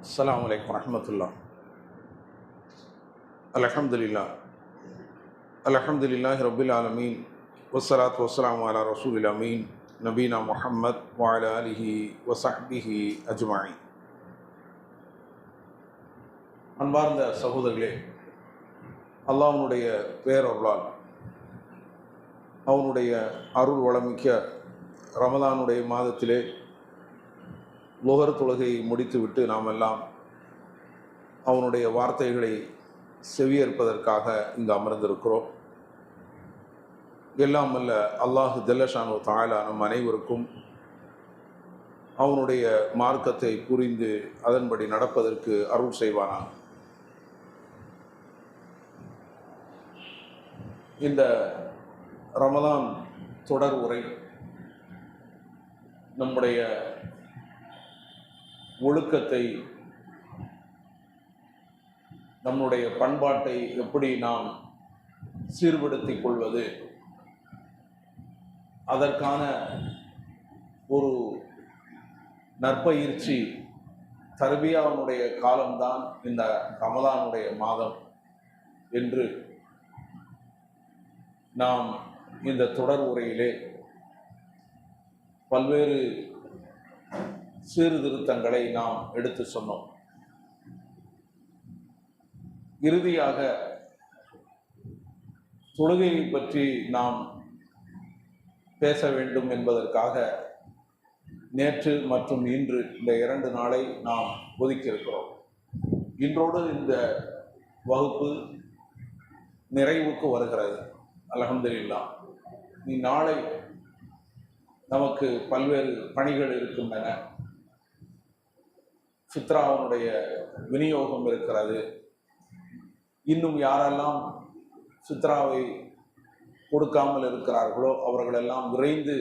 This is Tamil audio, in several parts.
அஸ்ஸலாமு அலைக்கும் வரஹ்மத்துல்லாஹ். அல்ஹம்துலில்லாஹ் அல்ஹம்துலில்லாஹி ரப்பில் ஆலமீன் வஸ்ஸலாத்து வஸ்ஸலாமு அலா ரசூலில் அமீன் நபீனா முஹம்மத் வ அலா ஆலிஹி வ ஸஹ்பிஹி அஜ்மஈன். அன்பார்ந்த சகோதரர்களே, அல்லாஹ்வுடைய பேரருளால் அவனுடைய அருள் வளமிக்க ரமலானுடைய மாதத்திலே லுஹர் தொழுகையை முடித்துவிட்டு நாம் எல்லாம் அவனுடைய வார்த்தைகளை செவியேற்பதற்காக இங்கு அமர்ந்திருக்கிறோம். எல்லாம் அல்ல அல்லாஹு ஜல்லஷானு தஆலா நம் அனைவருக்கும் அவனுடைய மார்க்கத்தை புரிந்து அதன்படி நடப்பதற்கு அருள் செய்வானாக. இந்த ரமலான் தொடர் உரை நம்முடைய ஒழுக்கத்தை, நம்முடைய பண்பாட்டை எப்படி நாம் சீர்படுத்திக் கொள்வது, அதற்கான ஒரு நற்பயிற்சி தர்பியாவுடைய காலம்தான் இந்த ரமலானுடைய மாதம் என்று நாம் இந்த தொடர் உரையிலே பல்வேறு சீர்திருத்தங்களை நாம் எடுத்து சொன்னோம். இறுதியாக தொழுகையை பற்றி நாம் பேச வேண்டும் என்பதற்காக நேற்று மற்றும் இன்று இந்த 2 நாளை நாம் ஒதுக்கியிருக்கிறோம். இன்றோடு இந்த வகுப்பு நிறைவுக்கு வருகிறது. அல்ஹம்துலில்லாஹ். நாளை நமக்கு பல்வேறு பணிகள் இருக்கின்றன. ஃபித்ராவுடைய விநியோகம் இருக்கிறது. இன்னும் யாரெல்லாம் ஃபித்ராவை கொடுக்காமல் இருக்கிறார்களோ அவர்களெல்லாம் விரைந்து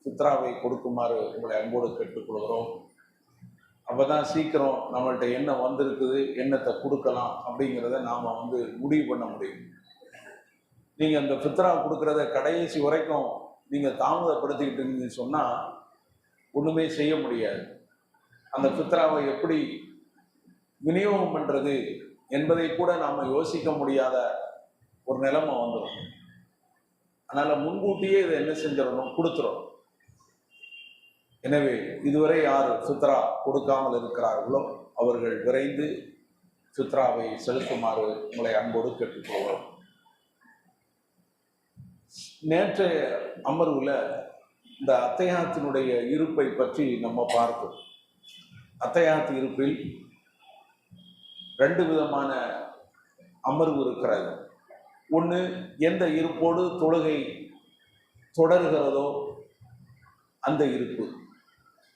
ஃபித்ராவை கொடுக்குமாறு உங்களை அன்போடு கேட்டுக்கொள்கிறோம். அப்போ தான் சீக்கிரம் நம்மள்கிட்ட என்ன வந்திருக்குது, என்னத்தை கொடுக்கலாம் அப்படிங்கிறத நாம் முடிவு பண்ண முடியும். நீங்கள் அந்த ஃபித்ரா கொடுக்குறத கடைசி வரைக்கும் நீங்கள் தாமதப்படுத்திக்கிட்டு இருந்தீங்கன்னு சொன்னால் ஒன்றுமே செய்ய முடியாது. அந்த ஃபித்ராவை எப்படி விநியோகம் பண்ணுறது என்பதை கூட நாம் யோசிக்க முடியாத ஒரு நிலைமை வந்துடும். அதனால் முன்கூட்டியே இதை என்ன செஞ்சிடணும், கொடுத்துரும். எனவே இதுவரை யார் ஃபித்ரா கொடுக்காமல் இருக்கிறார்களோ அவர்கள் விரைந்து ஃபித்ராவை செலுத்துமாறு உங்களை அன்போடு கேட்டுக்கொள்கிறோம். நேற்றைய அமர்வில் இந்த அத்தையாத்தினுடைய இருப்பை பற்றி நம்ம பார்த்தோம். அத்தையாத்து இருப்பில் 2 விதமான அமர்வு இருக்கிறது. ஒன்று, எந்த இருப்போடு தொழுகை தொடர்கிறதோ அந்த இருப்பு,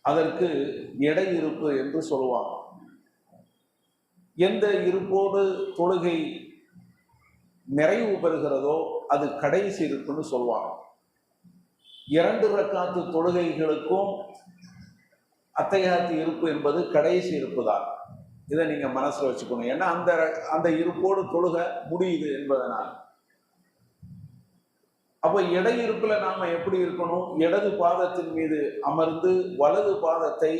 அதற்கு எடை இருப்பு என்று சொல்லுவாங்க. எந்த இருப்போடு தொழுகை நிறைவு பெறுகிறதோ அது கடைசி இருப்புன்னு சொல்லுவாங்க. 2 ரக்காத்து தொழுகைகளுக்கும் அத்தையாத்து இருப்பு என்பது கடைசி இருப்பு தான். இதை நீங்க மனசுல வச்சுக்கணும். ஏன்னா அந்த இருப்போடு தொழுகை முடியுது என்பதனால். அப்போ எடை இருப்புல நாம எப்படி இருக்கணும்? இடது பாதத்தின் மீது அமர்ந்து வலது பாதத்தை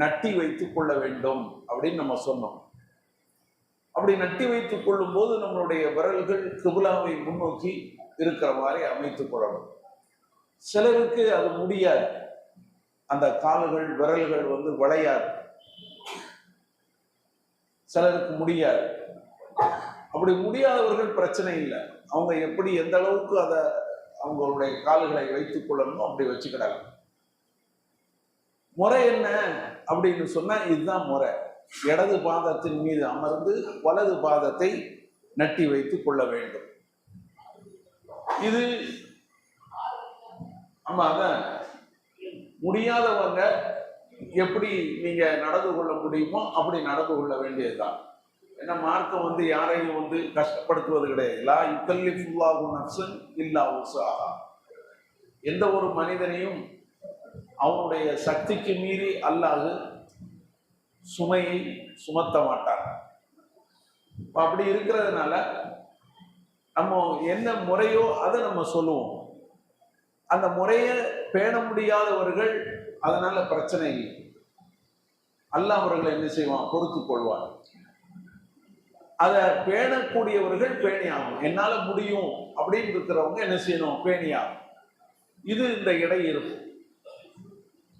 நட்டி வைத்துக் கொள்ள வேண்டும் அப்படின்னு நம்ம சொன்னோம். அப்படி நட்டி வைத்துக் கொள்ளும் போது நம்மளுடைய விரல்கள் கிப்லாவை முன்னோக்கி இருக்கிற மாதிரி அமைத்துக் கொள்ளணும். சிலருக்கு அது முடியாது, அந்த கால்கள் விரல்கள் விளையாது, சிலருக்கு முடியாது. அப்படி முடியாதவர்கள் பிரச்சனை இல்லை. அவங்க எப்படி எந்த அளவுக்கு அதை அவங்களுடைய கால்களை வைத்துக் கொள்ளணும் அப்படி வச்சுக்கிடாங்க. முறை என்ன அப்படின்னு சொன்னா இதுதான் முறை. இடது பாதத்தின் மீது அமர்ந்து வலது பாதத்தை நட்டி வைத்துக் கொள்ள வேண்டும். இது அதான் முடியாதவங்க எப்படி நீங்க நடந்து கொள்ள முடியுமோ அப்படி நடந்து கொள்ள வேண்டியதுதான். ஏன்னா மார்க்கம் யாரையும் கஷ்டப்படுத்துவது கிடையாது. லா யுகல்லிஃபுல்லாஹு நஃப்ஸன் இல்லா உஸாஹா. எந்த ஒரு மனிதனையும் அவனுடைய சக்திக்கு மீறி அல்லாஹ் சுமையை சுமத்த மாட்டார். அப்படி இருக்கிறதுனால நம்ம என்ன முறையோ அதை நம்ம சொல்லுவோம். அந்த முறையை பேண முடியாதவர்கள் அதனால பிரச்சனை இல்லை. அல்லாஹ் அவர்களை என்ன செய்வான், பொறுத்துக் கொள்வான். அதை பேணக்கூடியவர்கள் பேணியாகும். என்னால முடியும் அப்படின்னு இருக்கிறவங்க என்ன செய்யணும், பேணியாகும். இது இந்த இடை இருப்பு.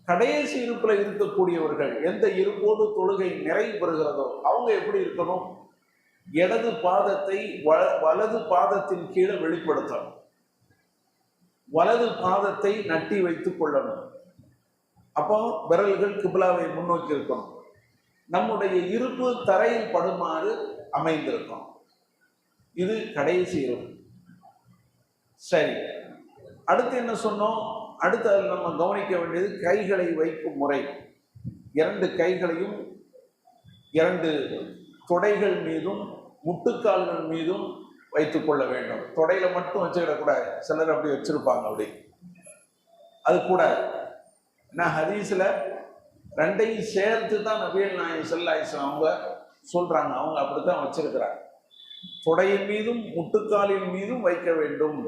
கடைசி இருப்புல இருக்கக்கூடியவர்கள் எந்த இருப்போடு தொழுகை நிறைவு பெறுகிறதோ அவங்க எப்படி இருக்கணும், இடது பாதத்தை வலது பாதத்தின் கீழே வெளிப்படுத்தணும், வலது பாதத்தை நட்டி வைத்துக் கொள்ளணும். அப்போ விரல்கள் கிப்லாவை முன்னோக்கி இருக்கணும். நம்முடைய இருப்பு தரையில் படுமாறு அமைந்திருக்கும். இது கடைசி இருப்பு. சரி, அடுத்து என்ன சொன்னோம், அடுத்து நம்ம கவனிக்க வேண்டியது கைகளை வைக்கும் முறை. இரண்டு கைகளையும் இரண்டு தொடைகள் மீதும் முட்டுக்கால்கள் மீதும் வைத்துக் கொள்ள வேண்டும். தொடையில மட்டும் வச்சுக்கிடக்கூடாது, சிலர் அப்படி வச்சிருப்பாங்க, அப்படி அது கூட. நான் ஹதீஸ்ல ரெண்டையும் சேர்த்து தான் நபிகள் நாயகம் ஸல்லல்லாஹு அலைஹி வஸல்லம் அவங்க சொல்றாங்க. அவங்க அப்படித்தான் வச்சிருக்கிறாங்க. தொடையின் மீதும் முட்டுக்காலின் மீதும் வைக்க வேண்டும்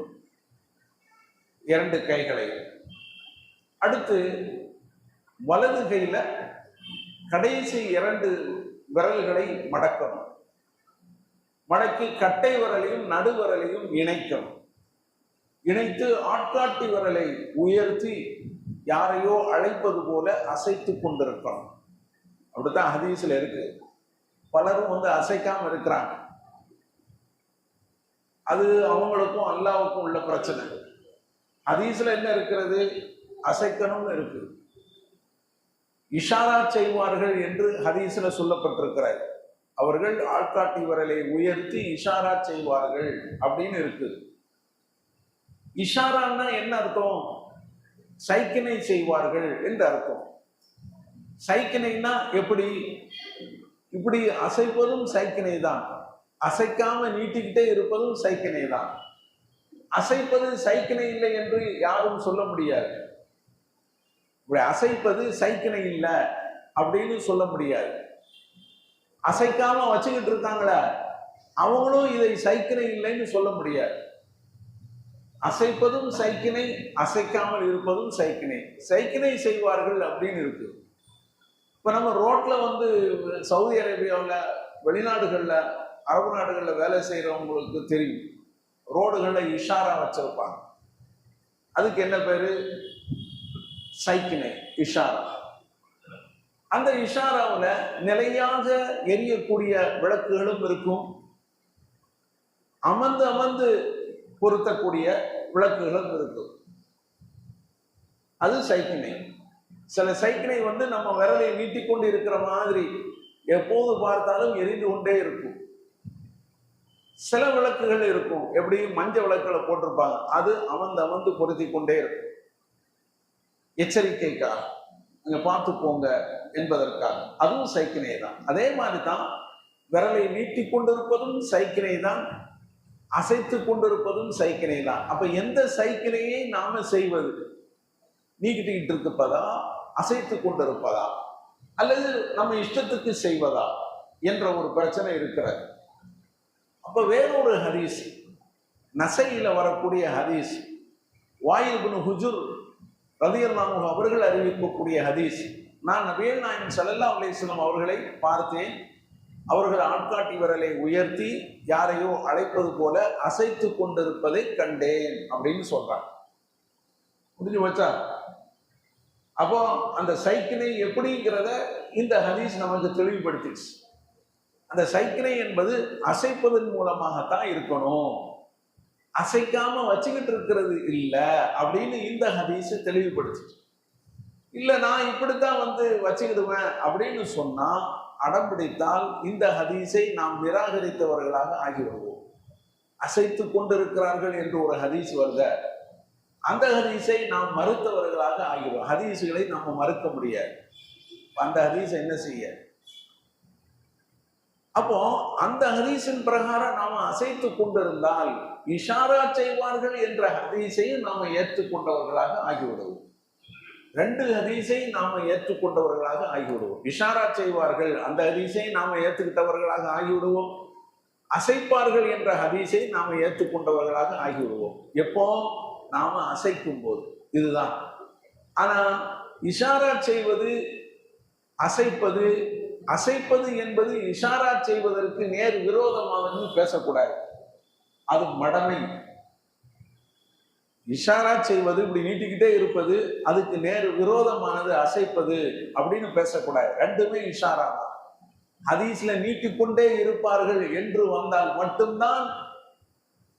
இரண்டு கைகளை. அடுத்து வலது கையில கடைசி இரண்டு விரல்களை மடக்கணும். மடக்கி கட்டை விரலையும் நடுவிரலையும் இணைக்கணும். இணைத்து ஆட்காட்டி விரலை உயர்த்தி யாரையோ அழைப்பது போல அசைத்து கொண்டிருக்கணும். அப்படித்தான் ஹதீஸ்ல இருக்கு. பலரும் அசைக்காம இருக்கிறாங்க. அது அவங்களுக்கும் அல்லாவுக்கும் உள்ள பிரச்சனை. ஹதீஸ்ல என்ன இருக்கிறது, அசைக்கணும்னு இருக்கு. இஷாரா செய்வார்கள் என்று ஹதீஸ்ல சொல்லப்பட்டிருக்கிறார். அவர்கள் ஆள்காட்டி விரலை உயர்த்தி இஷாரா செய்வார்கள் அப்படின்னு இருக்கு. இஷாரான்னா என்ன அர்த்தம், சைக்கினை செய்வார்கள் என்று அர்த்தம். சைக்கினைனா எப்படி, இப்படி அசைப்பதும் சைக்கினை தான், அசைக்காம நீட்டிக்கிட்டே இருப்பதும் சைக்கினை தான். அசைப்பது சைக்கினை இல்லை என்று யாரும் சொல்ல முடியாது. இப்படி அசைப்பது சைக்கினை இல்லை அப்படின்னு சொல்ல முடியாது. அசைக்காம வச்சுக்கிட்டு இருக்காங்களா, அவங்களும் இதை சைக்கினை இல்லைன்னு சொல்ல முடியாது. அசைப்பதும் சைக்கினை, அசைக்காமல் இருப்பதும் சைக்கினை. சைக்கினை செய்வார்கள் அப்படின்னு இருக்கு. இப்ப நம்ம ரோட்ல சவுதி அரேபியாவில், வெளிநாடுகள்ல, அரபு நாடுகள்ல வேலை செய்யறவங்களுக்கு தெரியும், ரோடுகள்ல இஷாரா வச்சிருப்பாங்க. அதுக்கு என்ன பேரு, சைக்கினை, இஷாரா. அந்த இஷாராவுல நிலையாக எரியக்கூடிய விளக்குகளும் இருக்கும், அமர்ந்து அமர்ந்து பொருத்தக்கூடிய விளக்குகளும் இருக்கும். அது சைக்கினை. சில சைக்கினை நம்ம விரலை நீட்டிக்கொண்டு இருக்கிற மாதிரி எப்போது பார்த்தாலும் எரிந்து கொண்டே இருக்கும். சில விளக்குகள் இருக்கும், எப்படி மஞ்சள் விளக்குகளை போட்டிருப்பாங்க, அது அமர்ந்து அமர்ந்து பொருத்தி கொண்டே இருக்கும், எச்சரிக்கைக்காக, அங்க பார்த்து போங்க என்பதற்காக. அதுவும் சைக்கினை தான். அதே மாதிரி தான் விரலை நீட்டி கொண்டிருப்பதும் சைக்கினை தான், அசைத்து கொண்டிருப்பதும் சைக்கினை தான். அப்ப எந்த சைக்கினையை நாம செய்வது, நீக்கிட்டு இருப்பதா, அசைத்து கொண்டிருப்பதா, அல்லது நம்ம இஷ்டத்துக்கு செய்வதா என்ற ஒரு பிரச்சனை இருக்கிறது. அப்ப வேறொரு ஹதீஸ், நசையில வரக்கூடிய ஹதீஸ், வாயில் இப்னு ஹுஜுர் ரலியல்லாஹு அன்ஹு அவர்கள் அறிவிக்கக்கூடிய ஹதீஸ். நான் நபிகள் நாயகம் ஸல்லல்லாஹு அலைஹி வஸல்லம் அவர்களை பார்த்தேன். அவர்கள் ஆட்காட்டி விரலை உயர்த்தி யாரையோ அழைப்பது போல அசைத்து கொண்டிருப்பதை கண்டேன் அப்படின்னு சொல்றாங்க. முடிஞ்சு வச்சா. அப்போ அந்த சைக்கினை எப்படிங்கிறத இந்த ஹதீஸ் நமக்கு தெளிவுபடுத்திடுச்சு. அந்த சைக்கினை என்பது அசைப்பதன் மூலமாகத்தான் இருக்கணும், அசைக்காம வச்சுக்கிட்டு இருக்கிறது இல்லை அப்படின்னு இந்த ஹதீஸ் தெளிவுபடுத்திச்சு. இல்லை நான் இப்படித்தான் வச்சுக்கிடுவேன் அப்படின்னு சொன்னா, அடம்பிடித்தால் இந்த ஹதீஸை நாம் நிராகரித்தவர்களாக ஆகிவிடுவோம். அசைத்து கொண்டிருக்கிறார்கள் என்று ஒரு ஹதீஸ் வருத, அந்த ஹதீஸை நாம் மறுத்தவர்களாக ஆகிவிடுவோம். ஹதீஸுகளை நம்ம மறுக்க முடியாது. அந்த ஹதீஸை என்ன செய்ய, அப்போ அந்த ஹதீஸின் பிரகாரம் நாம அசைத்து கொண்டிருந்தால் இஷாரா செய்வார்கள் என்ற ஹதீஸை நாம ஏற்றுக்கொண்டவர்களாக ஆகிவிடுவோம். ரெண்டு ஹதீஸை நாம ஏற்றுக்கொண்டவர்களாக ஆகிவிடுவோம். இஷாரா செய்வார்கள் அந்த ஹதீஸை நாம ஏற்றுக்கிட்டவர்களாக ஆகிவிடுவோம், அசைப்பார்கள் என்ற ஹதீஸை நாம ஏற்றுக்கொண்டவர்களாக ஆகிவிடுவோம். எப்போ, நாம அசைக்கும் போது. இதுதான். ஆனா இஷாரா செய்வது, அசைப்பது அசைப்பது என்பது இஷாரா செய்வதற்கு நேர் விரோதமானது பேசக்கூடாது. அது மடமை. இஷாரா செய்வது இப்படி நீட்டிக்கிட்டே இருப்பது அதுக்கு நேர் விரோதமானது அசைப்பது அப்படின்னு பேசக்கூடாது. ரெண்டுமே இஷாரா தான். ஹதீஸ்ல நீட்டிக்கொண்டே இருப்பார்கள் என்று வந்தால் மட்டும்தான்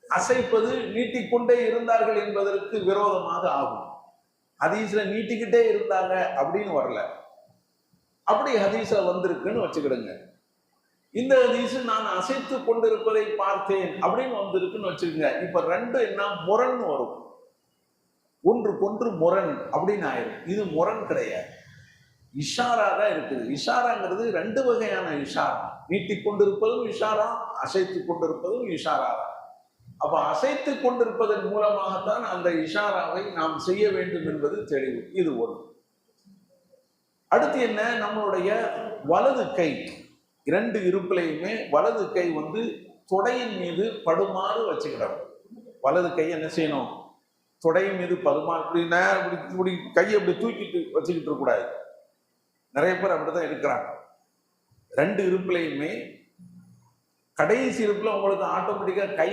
அசைப்பது நீட்டிக்கொண்டே இருந்தார்கள் என்பதற்கு விரோதமாக ஆகும். ஹதீஸ்ல நீட்டிக்கிட்டே இருந்தாங்க அப்படின்னு வரல. அப்படி ஹதீஸ்ல வந்திருக்குன்னு வச்சுக்கிடுங்க. இந்த ஹதீஸ் நான் அசைத்து கொண்டிருப்பதை பார்த்தேன் அப்படின்னு வந்திருக்குன்னு வச்சுக்கோங்க. இப்ப ரெண்டு என்ன முரண் வரும், ஒன்றுக்கொன்று முரண் அப்படின்னு ஆயிரும். இது முரண் கிடையாது, இஷாரா தான் இருக்குது. இஷாராங்கிறது ரெண்டு வகையான இஷாரா. நீட்டிக் கொண்டிருப்பதும் இஷாரா, அசைத்து கொண்டிருப்பதும் இஷாரா தான். அப்ப அசைத்து கொண்டிருப்பதன் மூலமாகத்தான் அந்த இஷாராவை நாம் செய்ய வேண்டும் என்பது தெளிவு. இது ஒன்று. அடுத்து என்ன, நம்மளுடைய வலது கை இரண்டு இருப்பிலையுமே வலது கை தொடையின் மீது படுமாறு வச்சுக்கிடணும். வலது கை என்ன செய்யணும், தொடையின் மீது படுமாறு. இப்படி கையை அப்படி தூக்கிட்டு வச்சுக்கிட்டு இருக்கக்கூடாது. நிறைய பேர் அப்படிதான் இருக்கிறாங்க. ரெண்டு இருப்பிலையுமே கடைசி இருப்புல உங்களுக்கு ஆட்டோமேட்டிக்கா கை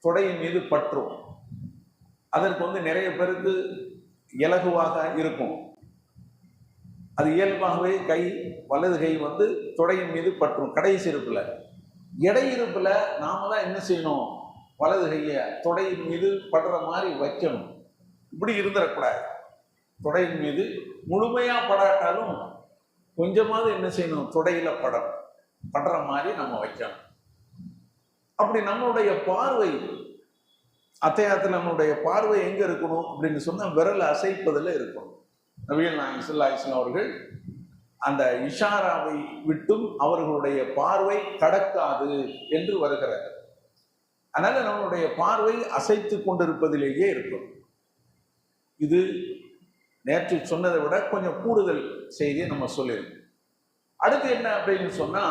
தொடையின் மீது பற்றும். அதற்கு நிறைய பேருக்கு இலகுவாக இருக்கும். அது இயல்பாகவே கை வலது கை தொடையின் மீது பற்றும் கடைசி இருப்புல. இடை இருப்புல நாம தான் என்ன செய்யணும், வலது கையை தொடையின் மீது படுற மாதிரி வைக்கணும். இப்படி இருந்துடக்கூடாது. தொடையின் மீது முழுமையா படாட்டாலும் கொஞ்சமாவது என்ன செய்யணும், தொடையில படுற மாதிரி நம்ம வைக்கணும். அப்படி நம்மளுடைய பார்வை அத்தையாத்துல நம்மளுடைய பார்வை எங்க இருக்கணும் அப்படின்னு சொன்னா விரல் அசைப்பதில் இருக்கணும். நபிகள் நாயகம் ஸல்லல்லாஹு அலைஹி வஸல்லம் அவர்கள் அந்த இஷாராவை விட்டும் அவர்களுடைய பார்வை கடக்காது என்று வருகிறது. அதனால நம்மளுடைய பார்வை அசைத்து கொண்டிருப்பதிலேயே இருக்கும். இது நேற்று சொன்னதை விட கொஞ்சம் கூடுதல் செய்தியை நம்ம சொல்லியிருக்கோம். அடுத்து என்ன அப்படின்னு சொன்னா,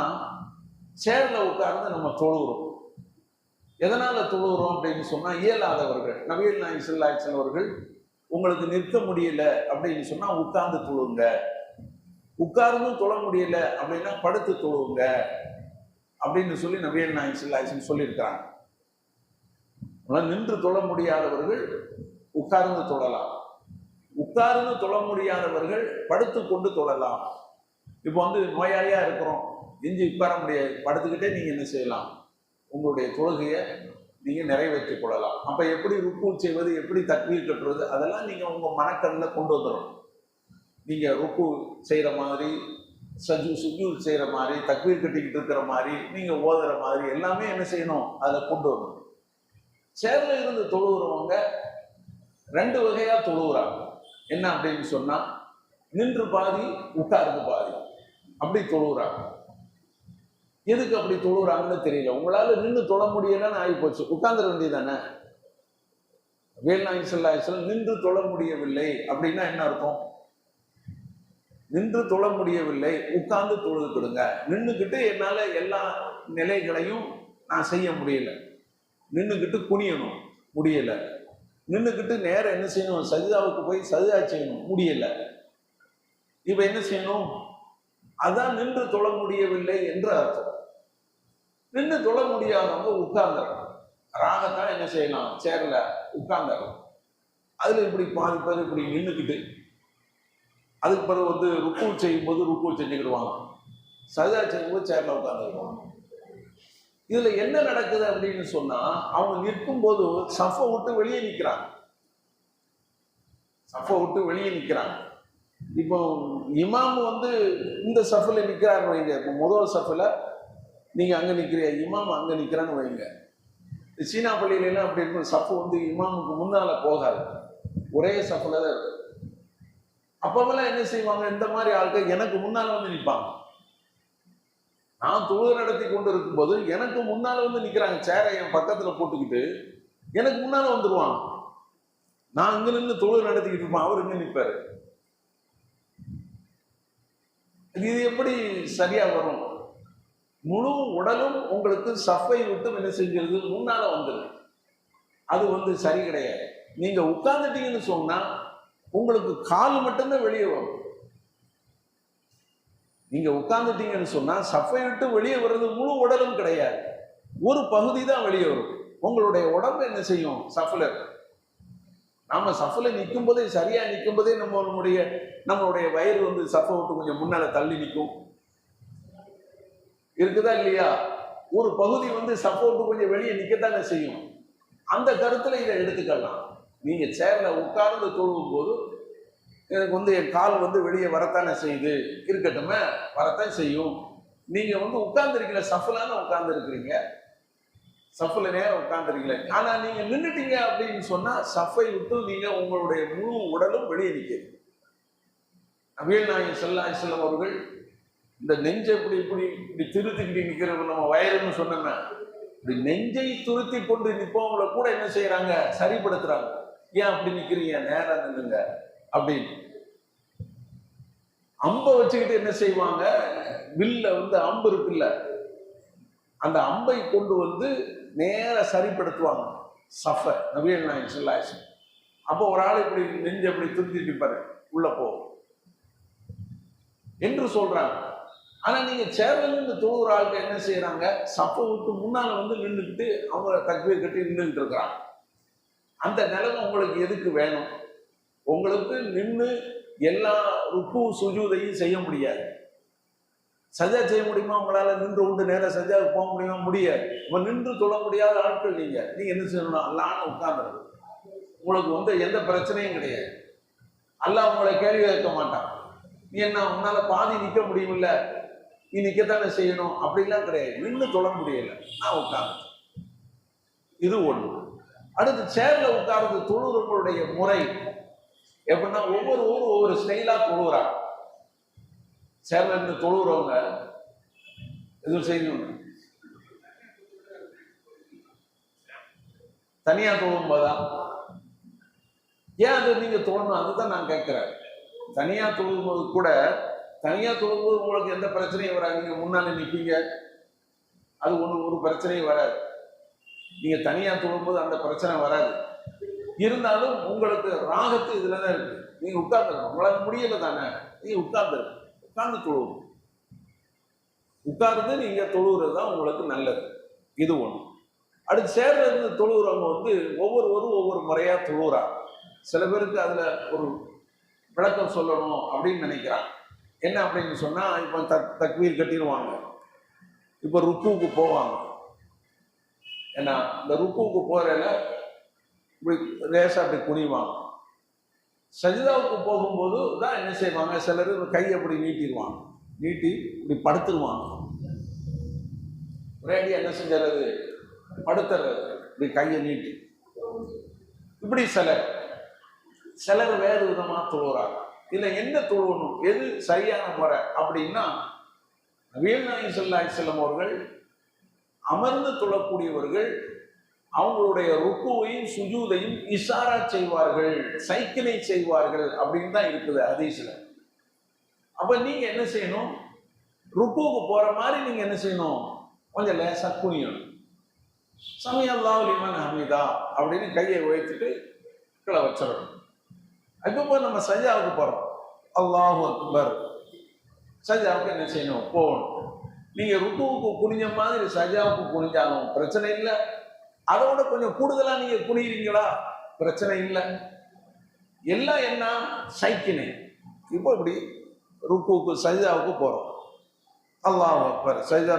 சேர்ல உட்கார்ந்து நம்ம தொழுகிறோம். எதனால தொழுகிறோம் அப்படின்னு சொன்னா, இயலாதவர்கள் நபிகள் நாயகம் ஸல்லல்லாஹு அலைஹி வஸல்லம் அவர்கள் உங்களுக்கு நிற்க முடியல அப்படின்னு சொன்னா உட்கார்ந்து தொழுங்க, உட்கார்ந்தும் தொழ முடியல அப்படின்னா படுத்து தொழுங்க அப்படின்னு சொல்லி நபிகள் நாயகம் ஸல்லல்லாஹு அலைஹி வஸல்லம் சொல்லியிருக்கிறாங்க. நின்று தொழ முடியாதவர்கள் உட்கார்ந்து தொழலாம், உட்கார்ந்து தொழ முடியாதவர்கள் படுத்து கொண்டு தொழலாம். இப்போ நோயாளியா இருக்கிறோம், எஞ்சி உட்கார முடியாது, படுத்துக்கிட்டே நீங்க என்ன செய்யலாம், உங்களுடைய தொழுகையை நீங்க நிறைவேற்றிக் கொள்ளலாம். அப்ப எப்படி ருக்கு செய்வது, எப்படி தக்பீர் கட்டுறது, அதெல்லாம் நீங்க உங்க மனக்கண்ணில் கொண்டு வந்துடணும். நீங்க ருக்கு செய்யற மாதிரி, சுஜூத் செய்யற மாதிரி, தக்பீர் கட்டிக்கிட்டு இருக்கிற மாதிரி, நீங்க ஓதுற மாதிரி எல்லாமே என்ன செய்யணும், அதை கொண்டு வரணும். சேர்ல இருந்து தொழுகிறவங்க ரெண்டு வகையா தொழுகிறாங்க. என்ன அப்படின்னு சொன்னா, நின்று பாதி உட்கார்ந்து பாதி அப்படி தொழுகிறாங்க. எதுக்கு அப்படி தொழுகிறாங்கன்னு தெரியல. உங்களால நின்று தொழ முடியலன்னு ஆகி போச்சு, உட்கார்ந்துட வேண்டியதானே. நபிகள் நாயகம் ஸல்லல்லாஹு அலைஹி வஸல்லம் நின்று தொழ முடியவில்லை அப்படின்னா என்ன அர்த்தம், நின்று தொழ முடியவில்லை உட்கார்ந்து தொழுதுக்கிடுங்க. நின்றுக்கிட்டு என்னால எல்லா நிலைகளையும் நான் செய்ய முடியல, நின்றுக்கிட்டு குனியணும் முடியல, நின்றுக்கிட்டு நேரம் என்ன செய்யணும், சஜிதாவுக்கு போய் சஜிதா செய்யணும் முடியல. இப்ப என்ன செய்யணும், அதான் நின்று தொழ முடியவில்லை என்று அர்த்தம். நின்று தொழ முடியாதவங்க உட்கார்ந்துடலாம். ராகத்தான் என்ன செய்யலாம், சேர்ல உட்கார்ந்துடலாம். அதுல இப்படி பாதி பேர் இப்படி நின்றுக்கிட்டு அதுக்கு பிறகு ருக்கு செய்யும் போது ருக்கு செஞ்சுக்கிடுவாங்க, சஜிதா செய்யும்போது சேர்ல உட்கார்ந்துருவாங்க. இதுல என்ன நடக்குது அப்படின்னு சொன்னா, அவங்க நிற்கும் போது சஃபை விட்டு வெளியே நிற்கிறாங்க, சஃபை விட்டு வெளியே நிற்கிறாங்க. இப்போ இமாம் இந்த சஃபில் நிற்கிறாருன்னு வைங்க. இப்போ முதல் சஃபில் நீங்க அங்க நிற்கிறியா, இமாம் அங்க நிற்கிறான்னு வைங்க. சீனா பள்ளியிலாம் அப்படி இருக்கும், சஃபு இமாமுக்கு முன்னால போகாது, ஒரே சஃபில் தான் இருக்கும். அப்பவெல்லாம் என்ன செய்வாங்க, இந்த மாதிரி ஆட்கள் எனக்கு முன்னால நிற்பாங்க. நான் தொழுகை நடத்தி கொண்டு இருக்கும்போது எனக்கு முன்னால நிற்கிறாங்க, சேரை என் பக்கத்துல போட்டுக்கிட்டு எனக்கு முன்னால வந்துருவாங்க. நான் இங்க நின்று தொழுகை நடத்திக்கிட்டு இருப்பேன், அவர் இங்க நிற்பாரு. இது எப்படி சரியா வரும்? முழு உடலும் உங்களுக்கு சஃபை விட்டு என்ன செஞ்சிருது, முன்னால வந்துடும். அது சரி கிடையாது. நீங்க உட்கார்ந்துட்டீங்கன்னு சொன்னா உங்களுக்கு கால் மட்டும்தான் வெளியே வரும், நீங்க உட்கார்ந்துட்டீங்கன்னு சொன்னா சஃபை விட்டு வெளியே வர்றது முழு உடலும் கிடையாது, ஒரு பகுதி தான் வெளியே வரும். உங்களுடைய உடம்பு என்ன செய்யும்? சஃப்ல இருக்கும். நாம சஃப்ல நிற்கும் போதே, சரியா நிற்கும் போதே நம்மளுடைய வயிறு வந்து சஃபை விட்டு கொஞ்சம் முன்னால தள்ளி நிற்கும், இருக்குதா இல்லையா? ஒரு பகுதி வந்து சஃபை விட்டு கொஞ்சம் வெளியே நிற்கத்தானே செய்யும். அந்த கருத்துல இதை எடுத்துக்கலாம். நீங்க சேர்ல உட்கார்ந்து தொழுவும் போது எனக்கு வந்து என் கால் வந்து வெளியே வரத்தானே செய்யுது, இருக்கட்டுமே, வரத்தான் செய்யும். நீங்க வந்து உட்கார்ந்து இருக்கீங்க, சஃப்லான உட்கார்ந்து இருக்கிறீங்க, சஃப்ல நேரம் உட்கார்ந்து இருக்கீங்க. ஆனா நீங்க நின்றுட்டீங்க அப்படின்னு சொன்னா சஃபை விட்டு நீங்க உங்களுடைய முழு உடலும் வெளியே நிற்கிறது. நபிகள் நாயகம் ஸல்லல்லாஹு அலைஹி வஸல்லம் அவர்கள் இந்த நெஞ்சை இப்படி இப்படி இப்படி திருத்திக்கிட்டு நிற்கிறது, நம்ம வயறுன்னு சொன்னோம்னா இப்படி நெஞ்சை துருத்தி கொண்டு நிற்பவங்களை கூட என்ன செய்யறாங்க? சரிப்படுத்துறாங்க. ஏன் அப்படி நிக்கிறீங்க? நேரம் நில்லுங்க அப்படின்னு. அம்பை வச்சுக்கிட்டு என்ன செய்வாங்க? வில்ல வந்து அம்பு இருக்குல்ல, அந்த அம்பை கொண்டு வந்து நேர சரிப்படுத்துவாங்க சஃப. நபிகள் நாயகம் ஸல்லல்லாஹு அலைஹி வஸல்லம். அப்போ ஒரு ஆள் இப்படி நெஞ்சை அப்படி திருத்திட்டு நிற்பாரு, உள்ள போகும் என்று சொல்றாங்க. ஆனா நீங்க சேர்ல இருந்து தொழுகிற ஆளுக்கு என்ன செய்யறாங்க? சஃபை விட்டு முன்னால வந்து நின்றுக்கிட்டு அவங்க தக்பீர் கட்டி நின்றுட்டு இருக்கிறாங்க. அந்த நிலைமை உங்களுக்கு எதுக்கு வேணும்? உங்களுக்கு நின்று எல்லா ருக்கு சுஜூதையும் செய்ய முடியாது. சஜா செய்ய முடியுமா உங்களால? நின்று உண்டு நேரம் சஜாவுக்கு போக முடியுமா? முடியாது. நின்று தொழ முடியாத ஆட்கள் நீங்க என்ன செய்யணும்னா அல்லாஹ்னு உட்கார்ந்துருது. உங்களுக்கு வந்து எந்த பிரச்சனையும் கிடையாது. அல்லாஹ் உங்களை கேள்வி கேட்க மாட்டான். நீ என்ன உன்னால பாதி நிற்க முடியுமில்ல, நீ நிற்கத்தானே செய்யணும் அப்படிலாம் கிடையாது. நின்று தொழ முடியல, நான் உட்கார்ந்து. இது ஒண்ணு. அடுத்து சேர்ல உட்கார்ந்து தொழுறவங்களுடைய முறை எப்படின்னா ஒவ்வொருவரும் ஒவ்வொரு ஸ்டைலா தொழுகிறாங்க. சேர்ல இருந்து தொழுகிறவங்க எதுவும் செய்யணும், தனியா தொழும் போதா? ஏன் அது நீங்க தொழணும்? அதுதான் நான் கேட்கிறேன். தனியா தொழும்போது கூட, தனியா தொழும்போது உங்களுக்கு எந்த பிரச்சனையும் வராது. நீங்க முன்னால நிற்பீங்க, அது ஒரு பிரச்சனையும் வராது. நீங்க தனியா தொழும்போது அந்த பிரச்சனை வராது. இருந்தாலும் உங்களுக்கு ராகத்து இதுலதான் இருக்கு. நீங்க உட்கார்ந்துருக்கணும். உங்களால முடியல தானே, நீங்க உட்கார்ந்துருக்கு, உட்கார்ந்து தொழுவும். உட்கார்ந்து நீங்க தொழுகிறது தான் உங்களுக்கு நல்லது. இது ஒண்ணு. அடுத்து சேர்ல இருந்து தொழுகிறவங்க வந்து ஒவ்வொருவரும் ஒவ்வொரு முறையா தொழுகிறாங்க. சில பேருக்கு அதுல ஒரு விளக்கம் சொல்லணும் அப்படின்னு நினைக்கிறாங்க. என்ன அப்படின்னு சொன்னா, இப்போ தக்பீர் கட்டிடுவாங்க, இப்போ ருக்குவுக்கு போவாங்க. ஏன்னா இந்த ருக்குவுக்கு போறதுல இப்படி லேசா அப்படி குனிவாங்க. சஜிதாவுக்கு போகும்போது தான் என்ன செய்வாங்க? சிலர் கையை அப்படி நீட்டிடுவாங்க, நீட்டி இப்படி படுத்துருவாங்க. ஒரேடி என்ன செஞ்சிடறது? படுத்துறது, இப்படி கையை நீட்டி. இப்படி சிலர் வேறு விதமா தொழுகிறாங்க. இதுல என்ன தொழுவணும், எது சரியான முறை அப்படின்னா, நபிகள் நாயகம் ஸல்லல்லாஹு அலைஹி வஸல்லம் அவர்கள் அமர்ந்து தொழக்கூடியவர்கள் அவங்களுடைய ருக்குவையும் சுஜூதையும் இஷாரா செய்வார்கள், சைக்கிளை செய்வார்கள் அப்படின்னு தான் இருக்குது ஹதீஸ்ல. அப்ப நீங்க என்ன செய்யணும்? ருக்குவுக்கு போற மாதிரி நீங்க என்ன செய்யணும்? கொஞ்சம் லேசா குனியணும். சமி அல்லாஹு லிமன் ஹமீதா அப்படின்னு கையை உயர்த்திட்டு கீழே வச்சிடணும். அதுக்கப்புறம் நம்ம சஜாவுக்கு போறோம், அல்லாஹு அக்பர். சஜாவுக்கு என்ன செய்யணும்? போகணும். நீங்க ருக்குவுக்கு குனிஞ்ச மாதிரி சஜாவுக்கு குனிஞ்சாலும் பிரச்சனை இல்லை. அதோட கொஞ்சம் கூடுதலா நீங்க குனிகிறீங்களா? பிரச்சனை இல்லை. எல்லாம் என்ன? சைக்கினை. இப்போ இப்படி ருக்குவுக்கு சஜாவுக்கு போறோம், அல்லாஹு அக்பர். சஜா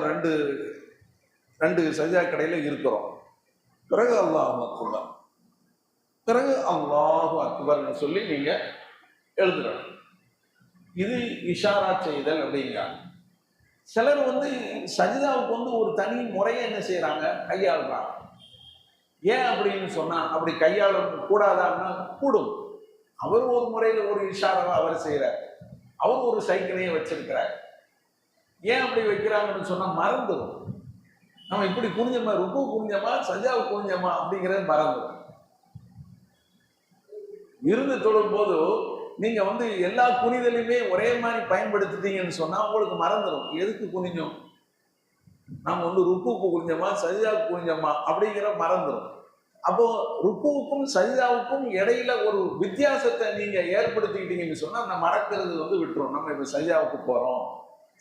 ரெண்டு சஜா கடையில இருக்கிறோம். பிறகு அல்லாஹு அக்பர், பிறகு அல்லாஹு அக்பர்னு சொல்லி நீங்க எழுதுறோம். இது இஷாரா செய்தல் அப்படிங்கிறாங்க. சிலர் வந்து சஜிதாவுக்கு வந்து ஒரு தனி முறையை என்ன செய்யறாங்க? கையாளுறாங்க. ஏன் அப்படின்னு சொன்னா, அப்படி கையாள கூடாதான்னா கூடும். அவர் ஒரு முறையில ஒரு இஷாராவை அவர் செய்யறார், அவர் ஒரு சைக்கிளையே வச்சிருக்கிறார். ஏன் அப்படி வைக்கிறாங்கன்னு சொன்னா மறந்துடும். நம்ம இப்படி குனிஞ்சமா, ருக்கு குனிஞ்சமா, சஜாவு குனிஞ்சமா அப்படிங்கிறது மறந்துடும். இருந்து தொழும் போது நீங்க வந்து எல்லா குனிதலையுமே ஒரே மாதிரி பயன்படுத்திட்டீங்கன்னு சொன்னா உங்களுக்கு மறந்துடும். எதுக்கு குனிஞ்சோம், நம்ம வந்து ருக்குவுக்கு குனிஞ்சோமா சஜிதாவுக்கு குனிஞ்சோமா அப்படிங்கிற மறந்துடும். அப்போ ருக்குவுக்கும் சஜிதாவுக்கும் இடையில ஒரு வித்தியாசத்தை நீங்க ஏற்படுத்திக்கிட்டீங்கன்னு சொன்னா அந்த மறக்கிறது வந்து விட்டுரும். நம்ம இப்ப சஜிதாவுக்கு போறோம்,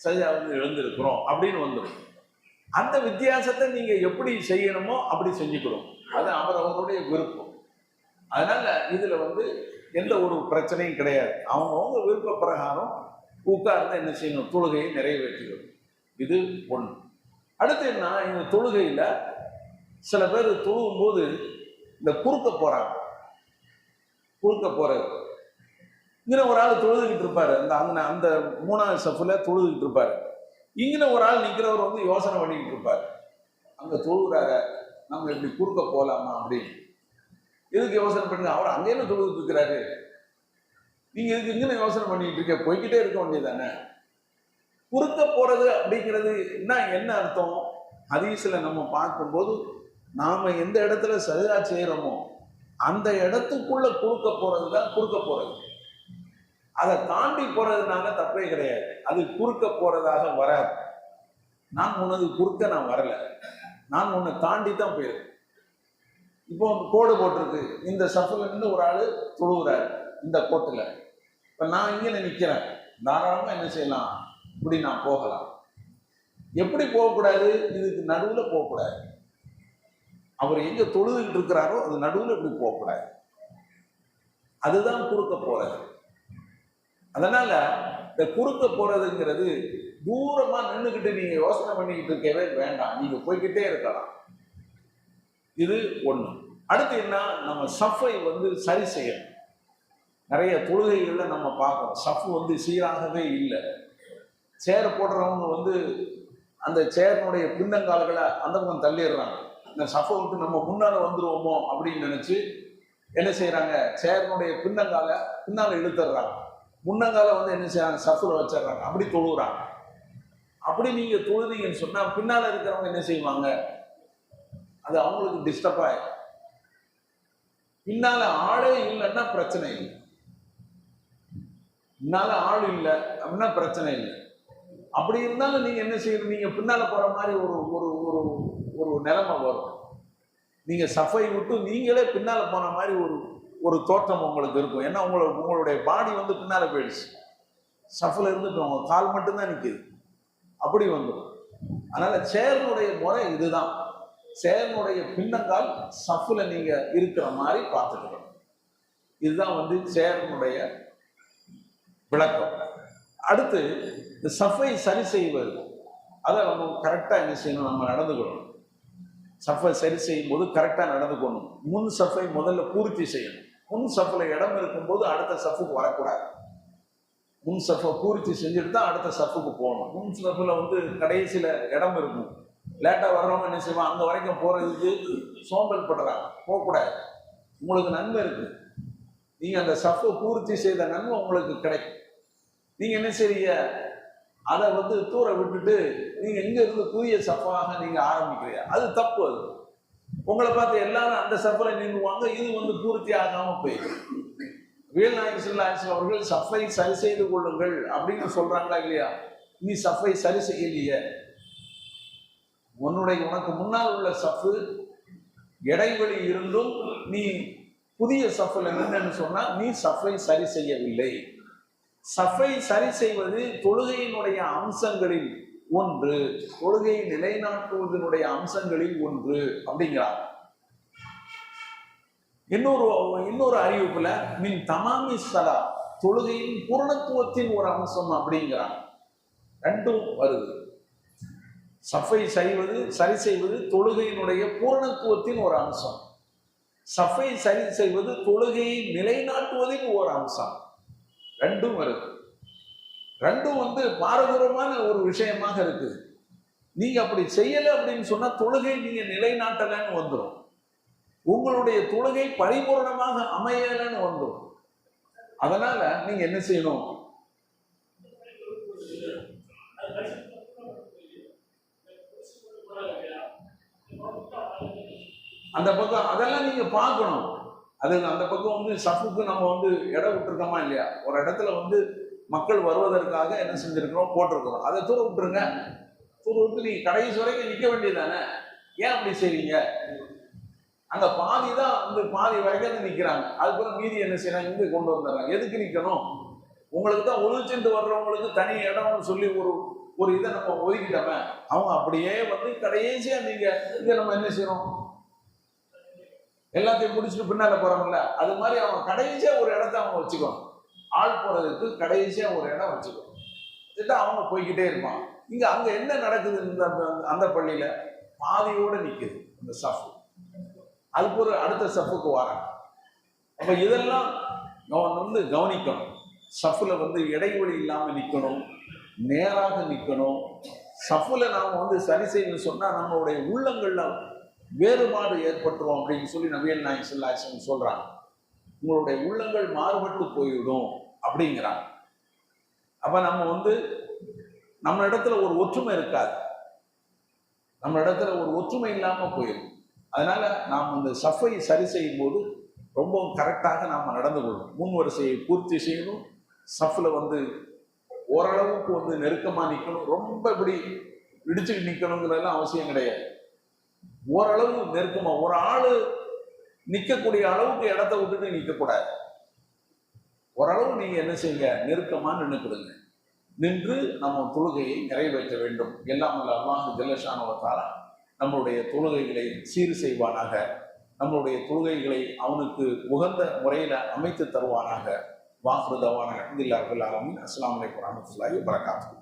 சஜிதாவிலிருந்து எழுந்திருக்கிறோம் அப்படின்னு வந்துடும். அந்த வித்தியாசத்தை நீங்க எப்படி செய்யணுமோ அப்படி செஞ்சுக்கிறோம். அது அவரவருடைய விருப்பம். அதனால இதுல எந்த ஒரு பிரச்சனையும் கிடையாது. அவங்கவுங்க விருப்ப பிரகாரம் உட்கார்ந்து என்ன செய்யணும், தொழுகையை நிறைவேற்றிக்கணும். இது ஒண்ணு. அடுத்து என்ன, இந்த தொழுகையில சில பேர் தொழுகும் போது இந்த குறுக்க போறாங்க. குறுக்க போறது இங்கே ஒரு ஆள் தொழுதுகிட்டு இருப்பாரு, அந்த மூணாவது சஃப்ல தொழுதுகிட்டு இருப்பாரு. இங்கே ஒரு ஆள் நிற்கிறவர் யோசனை பண்ணிக்கிட்டு இருப்பாரு, அங்க தொழுகிறார நம்ம இப்படி குறுக்க போகலாமா அப்படின்னு. எதுக்கு யோசனை பண்ணுங்க, அவர் அங்கே என்ன தொழுதுட்டு இருக்கிறாரு, நீங்க இதுக்கு இங்கே யோசனை பண்ணிட்டு இருக்க, போய்கிட்டே இருக்க வேண்டியதானே. குறுக்க போறது அப்படிங்கிறது என்ன அர்த்தம்? ஹதீஸ்ல நம்ம பார்க்கும்போது நாம எந்த இடத்துல சஜதா செய்யறோமோ அந்த இடத்துக்குள்ள குறுக்க போறதுதான் குறுக்க போறது. அதை தாண்டி போறதுனால தப்பே கிடையாது, அது குறுக்க போறதாக வராது. நான் உனது குறுக்க நான் வரல, நான் உன்னை தாண்டி தான் போயிருக்கேன். இப்போ கோடு போட்டிருக்கு, இந்த சஃப்ல இருந்து ஒரு ஆளு தொழுகிறாரு இந்த கோட்டுல. இப்ப நான் இங்க நிக்கிறேன், தாராளமா என்ன செய்யலாம், இப்படி நான் போகலாம். எப்படி போகக்கூடாது, இதுக்கு நடுவுல போகக்கூடாது. அவர் எங்க தொழுதுகிட்டு இருக்கிறாரோ அது நடுவுல இப்படி போகக்கூடாது. அதுதான் குறுக்க போறது. அதனால இந்த குறுக்க போறதுங்கிறது தூரமா நின்றுகிட்டு நீங்க யோசனை பண்ணிக்கிட்டு இருக்கவே வேண்டாம், நீங்க போய்கிட்டே இருக்கலாம். இது ஒண்ணு. அடுத்து என்ன, நம்ம சஃபை சரி செய்யணும். நிறைய தொழுகைகள்ல நம்ம பார்க்கறோம், சஃப் சீராகவே இல்லை. சேர் போடுறவங்க அந்த சேரனுடைய பின்னங்கால்களை அந்த பக்கம் தள்ளிடுறாங்க. இந்த சஃபை விட்டு நம்ம முன்னால வந்துருவோமோ அப்படின்னு நினைச்சு என்ன செய்யறாங்க, சேரனுடைய பின்னங்கால பின்னால இழுத்துடுறாங்க, முன்னங்கால என்ன செய்யறாங்க, சஃப்ல வச்சிடுறாங்க, அப்படி தொழுகிறாங்க. அப்படி நீங்க தொழுதீங்கன்னு சொன்னா பின்னால இருக்கிறவங்க என்ன செய்வாங்க, அது அவங்களுக்கு டிஸ்டர்ப் ஆயிடும். பின்னால ஆளே இல்லைன்னா பிரச்சனை இல்லை, பின்னால ஆள் இல்லை அப்படின்னா பிரச்சனை இல்லை. அப்படி இருந்தாலும் நீங்க என்ன செய்யணும், நீங்க பின்னால போற மாதிரி ஒரு ஒரு ஒரு ஒரு நிலைமை வரும். நீங்க சஃபை விட்டு நீங்களே பின்னால போன மாதிரி ஒரு ஒரு தோற்றம் உங்களுக்கு இருக்கும். ஏன்னா உங்களுடைய பாடி பின்னால போயிடுச்சு, சஃப்ல இருந்துட்டு உங்க கால் மட்டும்தான் நிற்குது, அப்படி வந்துடும். அதனால சேர்னுடைய முறை இதுதான், சேர்னுடைய பின்னங்கால் சஃப்ல நீங்க இருக்கிற மாதிரி பார்த்துக்கணும். இதுதான் சேர்னுடைய விளக்கம். அடுத்து இந்த சஃபை சரி செய்வது, அதை நம்ம கரெக்டாக என்ன செய்யணும், நம்ம நடந்துக்கணும். சஃபை சரி செய்யும் போது கரெக்டாக நடந்துக்கணும். முன் சஃபை முதல்ல பூர்த்தி செய்யணும். முன் சஃப்ல இடம் இருக்கும்போது அடுத்த சஃபுக்கு வரக்கூடாது. முன் சஃபை பூர்த்தி செஞ்சுட்டு தான் அடுத்த சஃபுக்கு போகணும். முன் சஃப்ல கடைசியில் இடம் இருக்கும், லேட்டாக வர்றவங்க என்ன செய்வாங்க, அங்கே வரைக்கும் போகிறதுக்கு சோம்பல் படுறாங்க, போகக்கூடாது. உங்களுக்கு நன்மை இருக்கு, நீங்கள் அந்த சஃபை பூர்த்தி செய்த நன்மை உங்களுக்கு கிடைக்கும். நீங்கள் என்ன செய்றீங்க, அதை தூர விட்டுட்டு நீங்க இங்க இருந்து புதிய சஃபாக நீங்க ஆரம்பிக்கிறீங்க, அது தப்பு. அது உங்களை பார்த்து எல்லாரும் அந்த சஃப்ல நின்றுவாங்க, இது பூர்த்தி ஆகாம போயிடும். வீரநாயகம் ஸல்லல்லாஹு அலைஹி வஸல்லம் அவர்கள் சஃபை சரி செய்து கொள்ளுங்கள் அப்படின்னு சொல்றாங்களா இல்லையா? நீ சஃபை சரி செய்யலையே, உனக்கு முன்னால் உள்ள சஃபு இடைவெளி இருந்தும் நீ புதிய சஃப்ல நின்னு சொன்னா நீ சஃபை சரி செய்யவில்லை. சஃபை சரி செய்வது தொழுகையினுடைய அம்சங்களில் ஒன்று, தொழுகையை நிலைநாட்டுவதனுடைய அம்சங்களில் ஒன்று அப்படிங்கிறார். இன்னொரு அறிவிப்புல மின் தமாமி ஸலா, தொழுகையின் பூரணத்துவத்தின் ஒரு அம்சம் அப்படிங்கிறார். ரெண்டும் வருது. சஃபை சரி செய்வது தொழுகையினுடைய பூரணத்துவத்தின் ஒரு அம்சம், சஃபை சரி செய்வது தொழுகையை நிலைநாட்டுவதின் ஒரு அம்சம். ரெண்டும் வருது. ரெண்டும் பாரதூரமான ஒரு விஷயமாக இருக்குது. நீங்க அப்படி செய்யல அப்படின்னு சொன்னா தொழுகை நீங்க நிலைநாட்டலன்னு வந்துடும், உங்களுடைய தொழுகை பரிபூர்ணமாக அமையலன்னு வந்துடும். அதனால நீங்க என்ன செய்யணும், அந்த பக்கம் அதெல்லாம் நீங்க பார்க்கணும். அது அந்த பக்கம் சஃபுக்கு நம்ம இடம் விட்டுருக்கோமா இல்லையா? ஒரு இடத்துல மக்கள் வருவதற்காக என்ன செஞ்சிருக்கிறோம், போட்டிருக்கிறோம், அதை தூர விட்டுருங்க. தூர விட்டு நீங்க கடைசி வரைக்கும் நிற்க வேண்டியதானே. ஏன் அப்படி செய்வீங்க? அங்க பாதி தான் பாதி வரைக்கும் நிற்கிறாங்க, அதுக்கப்புறம் மீதி என்ன செய்யறாங்க, இங்கே கொண்டு வந்துடுறாங்க. எதுக்கு நிற்கணும்? உங்களுக்கு தான் உதவிச்சுட்டு வர்றவங்களுக்கு தனி இடம்னு சொல்லி ஒரு இதை நம்ம ஒதுக்கிட்டோமே, அவங்க அப்படியே வந்து கடைசியா நீங்க இங்க நம்ம என்ன செய்யறோம், எல்லாத்தையும் முடிச்சுட்டு பின்னால போறோம்ல, அது மாதிரி அவங்க கடைசியா ஒரு இடத்த அவங்க வச்சுக்கணும். ஆள் போறதுக்கு கடைசியா ஒரு இடம் வச்சுக்கணும். அவங்க போய்கிட்டே இருப்பாங்க. இங்க அங்க என்ன நடக்குது, அந்த பள்ளியில பாதியோட நிக்குது இந்த சஃப். அதுக்கு ஒரு அடுத்த சஃப்புக்கு வராங்க. அப்ப இதெல்லாம் வந்து கவனிக்கணும். சஃப்ல வந்து இடைவெளி இல்லாம நிக்கணும், நேராக நிக்கணும். சஃப்ல நாம வந்து சரி செய்யணும்னு சொன்னா நம்மளுடைய உள்ளங்கள்ல வேறுபாடு ஏற்பட்டுரும் அப்படின்னு சொல்லி நபிகள் நாயகம் ஸல்லல்லாஹு அலைஹி வஸல்லம் சொல்றாங்க. உங்களுடைய உள்ளங்கள் மாறுபட்டு போயிடும் அப்படிங்கிறாங்க. அப்ப நம்ம வந்து நம்ம இடத்துல ஒரு ஒற்றுமை இருக்காது, நம்ம இடத்துல ஒரு ஒற்றுமை இல்லாம போயிடும். அதனால நாம் இந்த சஃபை சரி செய்யும் போது ரொம்பவும் கரெக்டாக நாம நடந்து கொள்ளணும். முன் வரிசையை பூர்த்தி செய்யணும். சஃப்ல வந்து ஓரளவுக்கு வந்து நெருக்கமா நிக்கணும். ரொம்ப இப்படி இடிச்சுட்டு நிக்கணுங்கிறதெல்லாம் அவசியம் கிடையாது. ஓரளவு நெருக்கமா, ஒரு ஆளு நிக்கக்கூடிய அளவுக்கு இடத்த விட்டுட்டு நிற்கக்கூடாது. ஓரளவு நீங்க என்ன செய்யுங்க, நெருக்கமா நின்றுக்கிடுங்க. நின்று நம்ம தொழுகையை நிறைவேற்ற வேண்டும். எல்லாம் அல்லாஹ் ஜல்ல ஷானஹு வ தஆலா நம்மளுடைய தொழுகைகளை சீர் செய்வானாக. நம்மளுடைய தொழுகைகளை அவனுக்கு உகந்த முறையில அமைத்து தருவானாக. வாஹ்ரு தவானா அல்ஹம்துலில்லாஹி ரப்பில் ஆலமீன். அஸ்ஸலாமு அலைக்கும் வரஹ்மத்துல்லாஹி வபரகாத்துஹு.